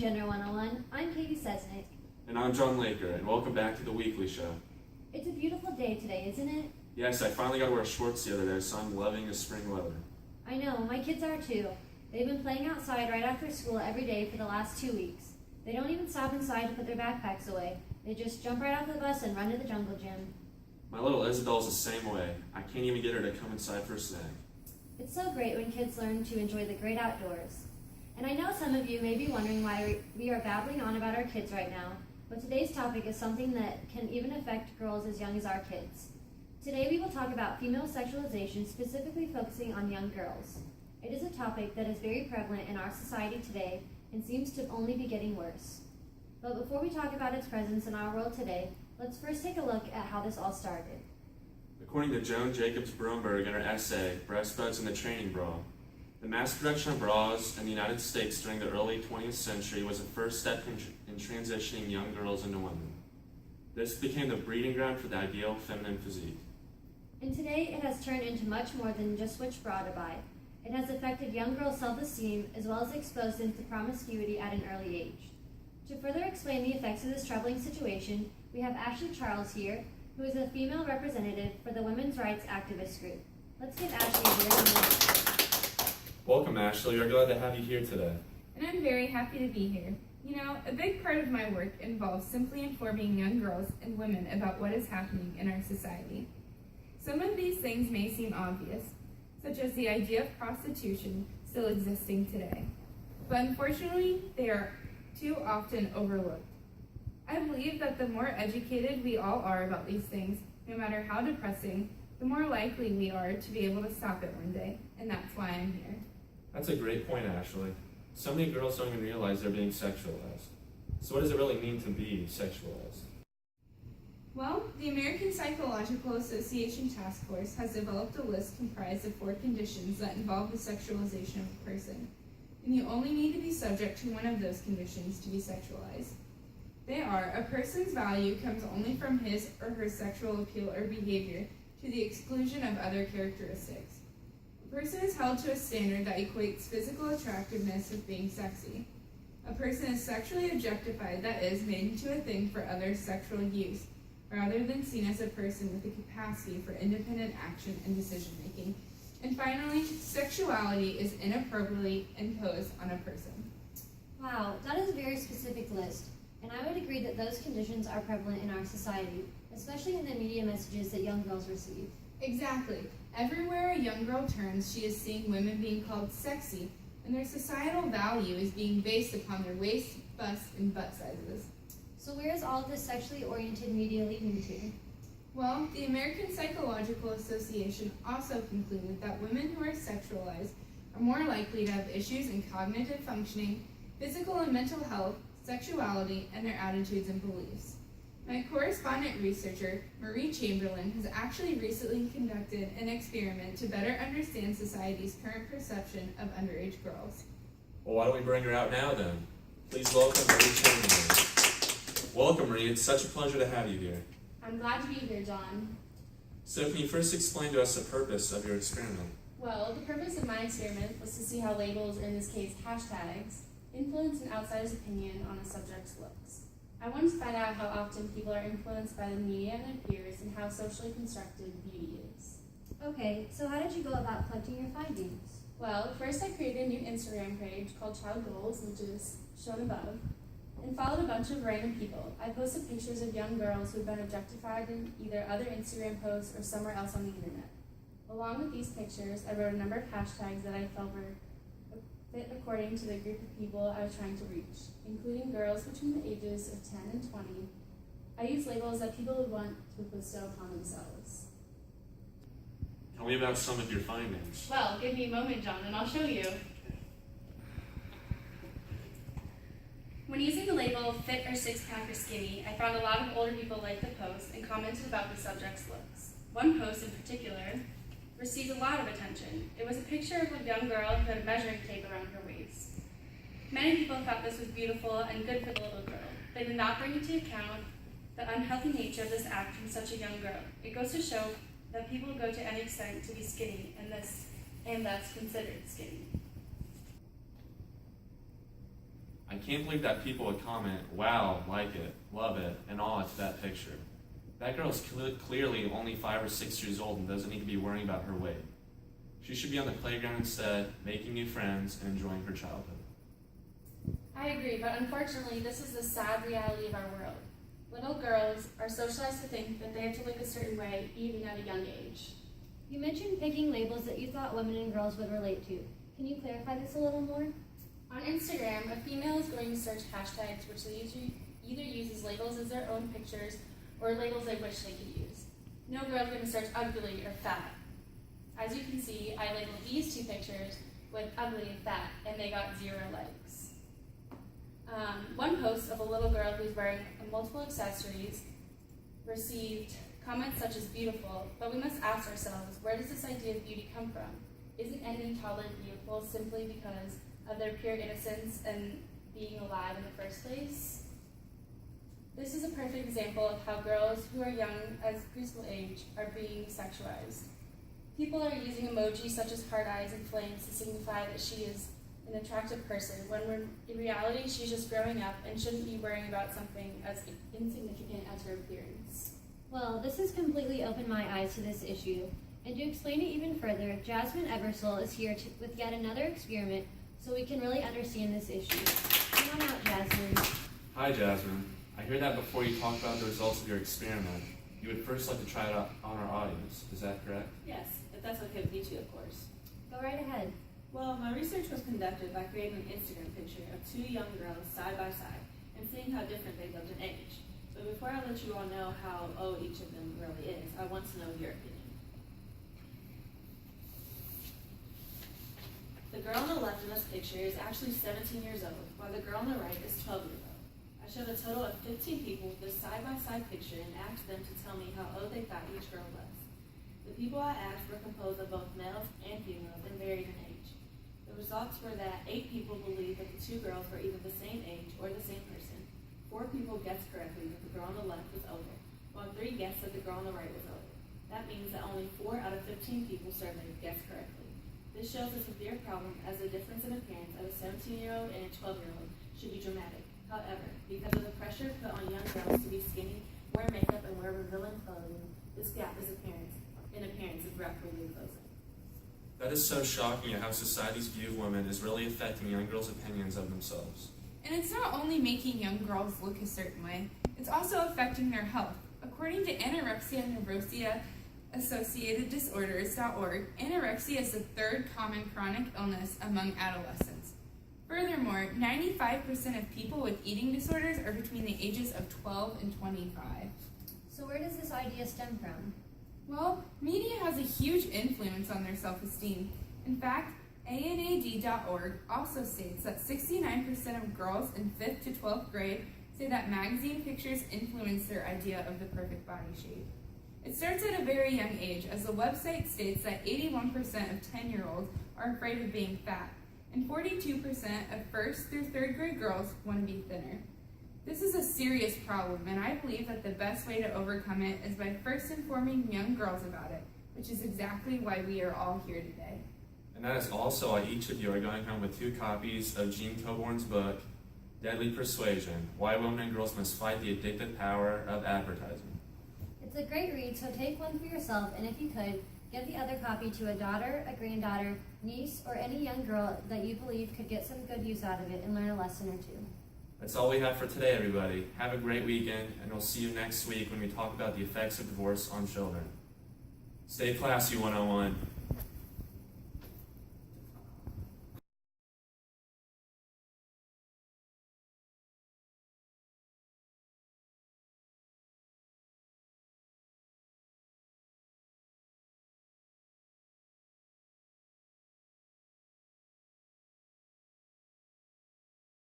Gender 101. I'm Katie Sesnick. And I'm John Laker, and welcome back to The Weekly Show. It's a beautiful day today, isn't it? Yes, I finally got to wear shorts the other day, so I'm loving the spring weather. I know, my kids are too. They've been playing outside right after school every day for the last 2 weeks. They don't even stop inside to put their backpacks away. They just jump right off the bus and run to the jungle gym. My little Isabel's the same way. I can't even get her to come inside for a snack. It's so great when kids learn to enjoy the great outdoors. And I know some of you may be wondering why we are babbling on about our kids right now, but today's topic is something that can even affect girls as young as our kids. Today we will talk about female sexualization, specifically focusing on young girls. It is a topic that is very prevalent in our society today and seems to only be getting worse. But before we talk about its presence in our world today, let's first take a look at how this all started. According to Joan Jacobs Bromberg in her essay, Breast Buds and the Training Bra, the mass production of bras in the United States during the early 20th century was the first step in transitioning young girls into women. This became the breeding ground for the ideal feminine physique. And today it has turned into much more than just which bra to buy. It has affected young girls' self-esteem as well as exposed them to promiscuity at an early age. To further explain the effects of this troubling situation, we have Ashley Charles here, who is a female representative for the women's rights activist group. Let's give Ashley a very warm welcome. Welcome, Ashley. We're glad to have you here today. And I'm very happy to be here. You know, a big part of my work involves simply informing young girls and women about what is happening in our society. Some of these things may seem obvious, such as the idea of prostitution still existing today. But unfortunately, they are too often overlooked. I believe that the more educated we all are about these things, no matter how depressing, the more likely we are to be able to stop it one day, and that's why I'm here. That's a great point, Ashley. So many girls don't even realize they're being sexualized. So what does it really mean to be sexualized? Well, the American Psychological Association Task Force has developed a list comprised of 4 conditions that involve the sexualization of a person, and you only need to be subject to one of those conditions to be sexualized. They are: a person's value comes only from his or her sexual appeal or behavior to the exclusion of other characteristics. A person is held to a standard that equates physical attractiveness with being sexy. A person is sexually objectified, that is, made into a thing for other sexual use, rather than seen as a person with the capacity for independent action and decision-making. And finally, sexuality is inappropriately imposed on a person. Wow, that is a very specific list, and I would agree that those conditions are prevalent in our society, especially in the media messages that young girls receive. Exactly. Everywhere a young girl turns, she is seeing women being called sexy, and their societal value is being based upon their waist, bust, and butt sizes. So where is all of this sexually oriented media leading to? Well, the American Psychological Association also concluded that women who are sexualized are more likely to have issues in cognitive functioning, physical and mental health, sexuality, and their attitudes and beliefs. My correspondent researcher, Marie Chamberlain, has actually recently conducted an experiment to better understand society's current perception of underage girls. Well, why don't we bring her out now then? Please welcome Marie Chamberlain. Welcome, Marie. It's such a pleasure to have you here. I'm glad to be here, John. So can you first explain to us the purpose of your experiment? Well, the purpose of my experiment was to see how labels, or in this case hashtags, influence an outsider's opinion on a subject's looks. I wanted to find out how often people are influenced by the media and their peers and how socially constructed beauty is. Okay, so how did you go about collecting your findings? Well, first I created a new Instagram page called Child Goals, which is shown above, and followed a bunch of random people. I posted pictures of young girls who had been objectified in either other Instagram posts or somewhere else on the internet. Along with these pictures, I wrote a number of hashtags that I felt were fit according to the group of people I was trying to reach, including girls between the ages of 10 and 20. I used labels that people would want to bestow upon themselves. Tell me about some of your findings. Well, give me a moment, John, and I'll show you. When using the label fit or six-pack or skinny, I found a lot of older people liked the post and commented about the subject's looks. One post in particular received a lot of attention. It was a picture of a young girl who had a measuring tape around her waist. Many people thought this was beautiful and good for the little girl. They did not bring into account the unhealthy nature of this act from such a young girl. It goes to show that people go to any extent to be skinny, and that's considered skinny. I can't believe that people would comment, wow, like it, love it, and awe to that picture. That girl is clearly only 5 or 6 years old and doesn't need to be worrying about her weight. She should be on the playground instead, making new friends and enjoying her childhood. I agree, but unfortunately, this is the sad reality of our world. Little girls are socialized to think that they have to look a certain way, even at a young age. You mentioned picking labels that you thought women and girls would relate to. Can you clarify this a little more? On Instagram, a female is going to search hashtags which they either use as labels as their own pictures or labels they wish they could use. No girl is going to search ugly or fat. As you can see, I labeled these 2 pictures with ugly and fat, and they got 0 likes. One post of a little girl who's wearing multiple accessories received comments such as beautiful, but we must ask ourselves, where does this idea of beauty come from? Isn't any toddler beautiful simply because of their pure innocence and being alive in the first place? This is a perfect example of how girls who are young as preschool age are being sexualized. People are using emojis such as heart eyes and flames to signify that she is an attractive person, when in reality she's just growing up and shouldn't be worrying about something as insignificant as her appearance. Well, this has completely opened my eyes to this issue. And to explain it even further, Jasmine Eversole is here with yet another experiment so we can really understand this issue. Come on out, Jasmine. Hi, Jasmine. I hear that before you talk about the results of your experiment, you would first like to try it out on our audience. Is that correct? Yes, if that's okay with you two, of course. Go right ahead. Well, my research was conducted by creating an Instagram picture of 2 young girls side by side and seeing how different they looked in age. But before I let you all know how old each of them really is, I want to know your opinion. The girl on the left in this picture is actually 17 years old, while the girl on the right is 12 years old. I showed a total of 15 people with this side-by-side picture and asked them to tell me how old they thought each girl was. The people I asked were composed of both males and females and varied in age. The results were that 8 people believed that the 2 girls were either the same age or the same person. 4 people guessed correctly that the girl on the left was older, while 3 guessed that the girl on the right was older. That means that only 4 out of 15 people surveyed guessed correctly. This shows a severe problem, as the difference in appearance of a 17-year-old and a 12-year-old should be dramatic. However, because of the pressure put on young girls to be skinny, wear makeup, and wear revealing clothing, this gap in appearance is rapidly closing. That is so shocking at how society's view of women is really affecting young girls' opinions of themselves. And it's not only making young girls look a certain way, it's also affecting their health. According to Anorexia Nervosa Associated Disorders.org, anorexia is the 3rd common chronic illness among adolescents. Furthermore, 95% of people with eating disorders are between the ages of 12 and 25. So where does this idea stem from? Well, media has a huge influence on their self-esteem. In fact, ANAD.org also states that 69% of girls in 5th to 12th grade say that magazine pictures influence their idea of the perfect body shape. It starts at a very young age, as the website states that 81% of 10-year-olds are afraid of being fat, and 42% of 1st through 3rd grade girls want to be thinner. This is a serious problem, and I believe that the best way to overcome it is by first informing young girls about it, which is exactly why we are all here today. And that is also why each of you are going home with 2 copies of Gene Coborn's book, Deadly Persuasion, Why Women and Girls Must Fight the Addictive Power of Advertising. It's a great read, so take one for yourself, and if you could, give the other copy to a daughter, a granddaughter, niece, or any young girl that you believe could get some good use out of it and learn a lesson or 2. That's all we have for today, everybody. Have a great weekend, and we'll see you next week when we talk about the effects of divorce on children. Stay classy, 101.